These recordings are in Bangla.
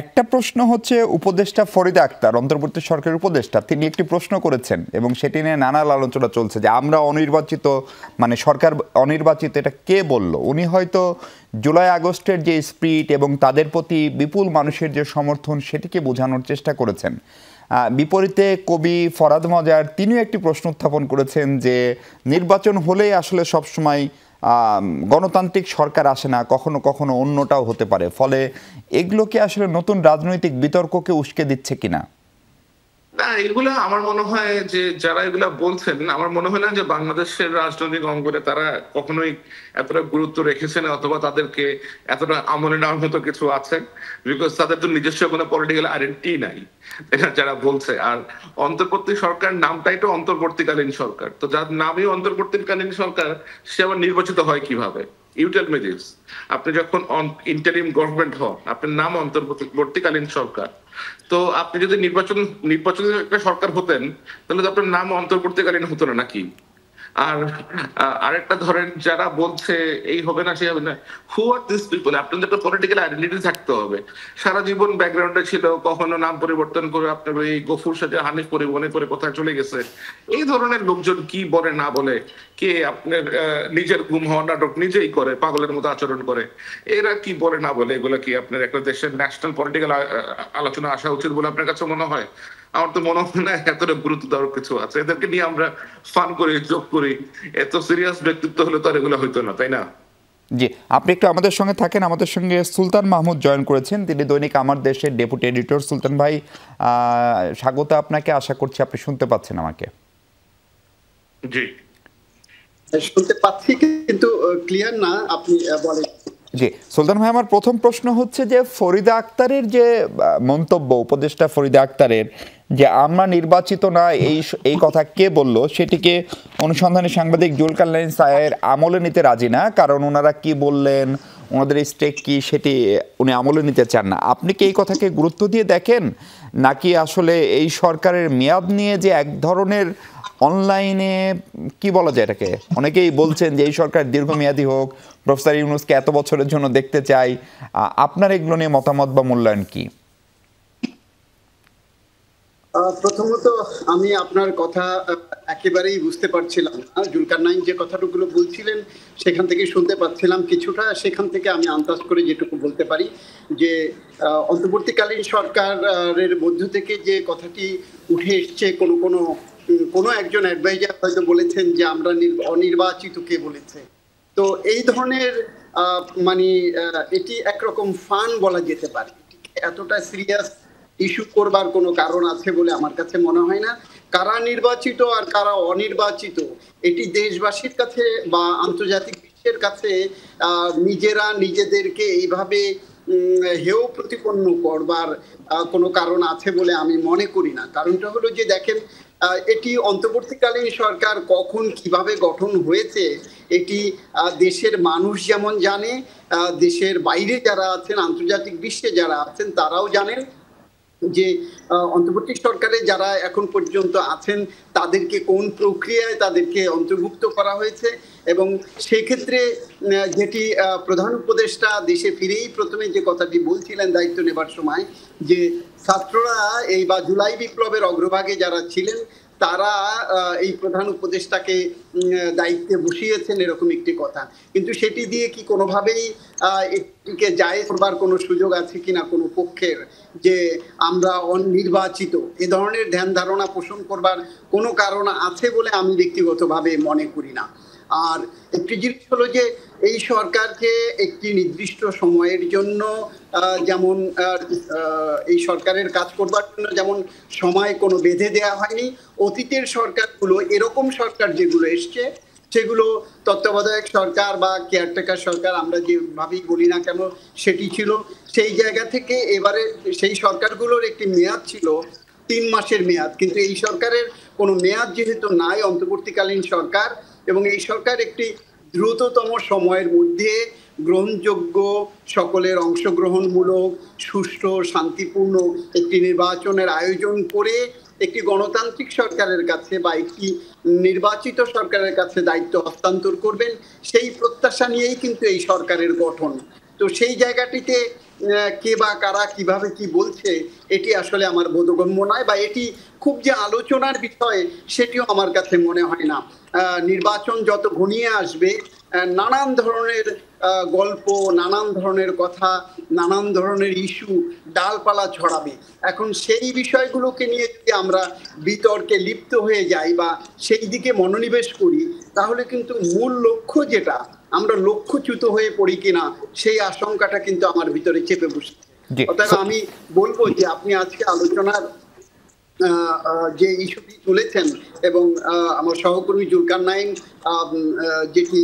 একটা প্রশ্ন হচ্ছে উপদেষ্টা ফরিদা আক্তার, অন্তর্বর্তী সরকারের উপদেষ্টা, তিনি একটি প্রশ্ন করেছেন এবং সেটি নিয়ে নানা আলোচনা চলছে যে আমরা অনির্বাচিত, মানে সরকার অনির্বাচিত, এটা কে বলল? উনি হয়তো জুলাই আগস্টের যে স্পিরিট এবং তাদের প্রতি বিপুল মানুষের যে সমর্থন সেটিকে বোঝানোর চেষ্টা করেছেন। বিপরীতে কবি ফরাদ মজার তিনিও একটি প্রশ্ন উত্থাপন করেছেন যে নির্বাচন হলেই আসলে সবসময় গণতান্ত্রিক সরকার আসে না, কখনো কখনো অন্যটাও হতে পারে। ফলে এগুলোকে আসলে নতুন রাজনৈতিক বিতর্ককে উস্কে দিচ্ছে কিনা? না, এগুলা আমার মনে হয় যে যারা এগুলা বলছেন, আমার মনে হয় না যে বাংলাদেশের রাজনৈতিক অঙ্গনে তারা কখনোই এতটা গুরুত্ব রেখেছেন অথবা তাদেরকে এতটা আমলে নেওয়ার মতো কিছু আছে, বিকজ তাদের তো নিজস্ব কোনো পলিটিক্যাল আইডেন্টিটি নাই যারা বলছে। আর অন্তর্বর্তী সরকার নামটাই তো অন্তর্বর্তীকালীন সরকার, তো যার নামই অন্তর্বর্তীকালীন সরকার সে আবার নির্বাচিত হয় কিভাবে? You tell me this. আপনি যখন ইন্টারিম গভর্নমেন্ট হন, আপনার নাম অন্তর্বর্তীকালীন সরকার, তো আপনি যদি নির্বাচনের একটা সরকার হতেন তাহলে তো আপনার নাম অন্তর্বর্তীকালীন হতো না নাকি? আর আরেকটা ধরেন, যারা বলছে এই হবে না সে হবে না, হু আর দিস পিপল? আপনাদের একটা পলিটিক্যাল আইডেন্টিটি থাকতে হবে। সারা জীবন ব্যাকগ্রাউন্ডে ছিল, কখনো নাম পরিবর্তন করে আপনার ওই গফুর সাথে হানিফ পরিবহনে করে কোথায় চলে গেছে। এই ধরনের লোকজন কি বলে না বলে, কে আপনার নিজের গুম হওয়া নাটক নিজেই করে, পাগলের মতো আচরণ করে, এরা কি বলে না বলে, এগুলো কি আপনার একটা দেশের ন্যাশনাল পলিটিক্যাল আলোচনা আসা উচিত বলে আপনার কাছে মনে হয়? আমার তো মনে হয় না এতটা গুরুত্ব দেওয়ার কিছু আছে। এদেরকে নিয়ে আমরা ফান করি, জোক করি, এত সিরিয়াস ব্যক্তিত্ব হলে তো আর এগুলো হইতো না, তাই না? জি, আপনি একটু আমাদের সঙ্গে থাকেন। আমাদের সঙ্গে সুলতান মাহমুদ জয়েন করেছেন, তিনি দৈনিক আমার দেশের ডেপুটি এডিটর। সুলতান ভাই, স্বাগত আপনাকে। আশা করছি আপনি শুনতে পাচ্ছেন আমাকে। জি, শুনতে পাচ্ছি কিন্তু ক্লিয়ার না, আপনি বলেন। জি সুলতান ভাই, আমার প্রথম প্রশ্ন হচ্ছে যে ফরিদা আক্তারের যে মন্তব্য, উপদেষ্টা ফরিদা আক্তারের, যে আমরা নির্বাচিত না, এই কথা কে বলল? সেটিকে অনুসন্ধানী সাংবাদিক জুলকারনাইন সায়ের আমলে নিতে রাজি না, কারণ ওনারা কি বললেন, ওনাদের স্টেক কি, সেটি উনি আমলে নিতে চান না। আপনি কি এই কথাকে গুরুত্ব দিয়ে দেখেন, নাকি আসলে এই সরকারের মেয়াদ নিয়ে যে এক ধরনের অনলাইনে কি বলা যায় এটাকে, অনেকেই বলছেন যে এই সরকার দীর্ঘমেয়াদী হোক, প্রফেসর ইউনূসকে এত বছরের জন্য দেখতে চাই, আপনার এগুলো নিয়ে মতামত বা মূল্যায়ন কি? প্রথমত আমি আপনার কথা একেবারেই বুঝতে পারছিলাম না। জুলকারনাইন যে কথাটুকুলো বলছিলেন সেখান থেকে শুনতে পাচ্ছিলাম কিছুটা, সেখান থেকে আমি আন্দাজ করে যেটুকু বলতে পারি যে অন্তর্বর্তীকালীন সরকারের মধ্য থেকে যে কথাটি উঠে এসছে, কোনো একজন অ্যাডভাইজার হয়তো বলেছেন যে আমরা অনির্বাচিত, কে বলেছে? তো এই ধরনের মানে এটি একরকম ফান বলা যেতে পারে। এতটা সিরিয়াস ইস্যু করবার কোনো কারণ আছে বলে আমার কাছে মনে হয় না। কারা নির্বাচিত আর কারা অনির্বাচিত, এটি দেশবাসীর কাছে বা আন্তর্জাতিক বিশ্বের কাছে নিজেরা নিজেদেরকে এইভাবে হেয় প্রতিপন্ন করবার কোনো কারণ আছে বলে আমি মনে করি না। কারণটা হলো যে দেখেন, এটি অন্তর্বর্তীকালীন সরকার কখন কিভাবে গঠন হয়েছে এটি দেশের মানুষ যেমন জানে, দেশের বাইরে যারা আছেন, আন্তর্জাতিক বিশ্বে যারা আছেন তারাও জানেন যে অন্তর্বর্তী সরকারে যারা এখন পর্যন্ত আছেন তাদেরকে কোন প্রক্রিয়ায় তাদেরকে অন্তর্ভুক্ত করা হয়েছে। এবং সেক্ষেত্রে যেটি প্রধান উপদেষ্টা দেশে ফিরেই প্রথমে যে কথাটি বলছিলেন দায়িত্ব নেবার সময়, যে ছাত্ররা এই বা জুলাই বিপ্লবের অগ্রভাগে যারা ছিলেন তারা এই প্রধান উপদেষ্টাকে দায়িত্বে বসিয়েছেন, এরকম একটি কথা। কিন্তু সেটি দিয়ে কি কোনোভাবেই এটিকে জায়েজ করবার কোনো সুযোগ আছে কিনা কোনো পক্ষের, যে আমরা অনির্বাচিত, এ ধরনের ধ্যান ধারণা পোষণ করবার কোনো কারণ আছে বলে আমি ব্যক্তিগতভাবে মনে করি না। আর একটি জিনিস হলো যে এই সরকারকে একটি নির্দিষ্ট সময়ের জন্য যেমন এই সরকারের কাজ করবার জন্য যেমন সময় কোনো বেঁধে দেওয়া হয়নি, অতীতের সরকারগুলো, এরকম সরকার যেগুলো এসছে সেগুলো তত্ত্বাবধায়ক সরকার বা কেয়ারটেকার সরকার আমরা যেভাবেই বলি না কেন সেটি ছিল। সেই জায়গা থেকে এবারে সেই সরকারগুলোর একটি মেয়াদ ছিল 3 মাসের মেয়াদ, কিন্তু এই সরকারের কোনো মেয়াদ যেহেতু নাই, অন্তর্বর্তীকালীন সরকার, এবং এই সরকার একটি দ্রুততম সময়ের মধ্যে গ্রহণযোগ্য, সকলের অংশগ্রহণমূলক, সুষ্ঠু, শান্তিপূর্ণ একটি নির্বাচনের আয়োজন করে একটি গণতান্ত্রিক সরকারের কাছে বা একটি নির্বাচিত সরকারের কাছে দায়িত্ব হস্তান্তর করবেন, সেই প্রত্যাশা নিয়েই কিন্তু এই সরকারের গঠন। তো সেই জায়গাটিতে কে বা কারা কিভাবে কি বলছে এটি আসলে আমার বোধগম্য নয়, বা এটি খুব যে আলোচনার বিষয় সেটিও আমার কাছে মনে হয় না। নির্বাচন যত ঘনিয়ে আসবে নানান ধরনের গল্প, নানান ধরনের কথা, নানান ধরনের ইস্যু ডালপালা ছড়াবে। এখন সেই বিষয়গুলোকে নিয়ে যদি আমরা বিতর্কে লিপ্ত হয়ে যাই বা সেই দিকে মনোনিবেশ করি, তাহলে কিন্তু মূল লক্ষ্য যেটা, আমরা লক্ষ্যচ্যুত হয়ে পড়ি কিনা সেই আশঙ্কাটা কিন্তু আমার ভিতরে চেপে বসছে। জি। অতএব আমি বলবো যে আপনি আজকে আলোচনার যে ইস্যুটি তুলেছেন এবং আমার সহকর্মী জুলকার নাইন যেটি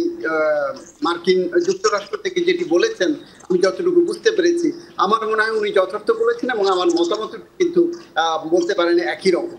মার্কিন যুক্তরাষ্ট্র থেকে যেটি বলেছেন, আমি যতটুকু বুঝতে পেরেছি, আমার মনে হয় উনি যথার্থ বলেছেন এবং আমার মতামত কিন্তু বলতে পারেন একই রকম।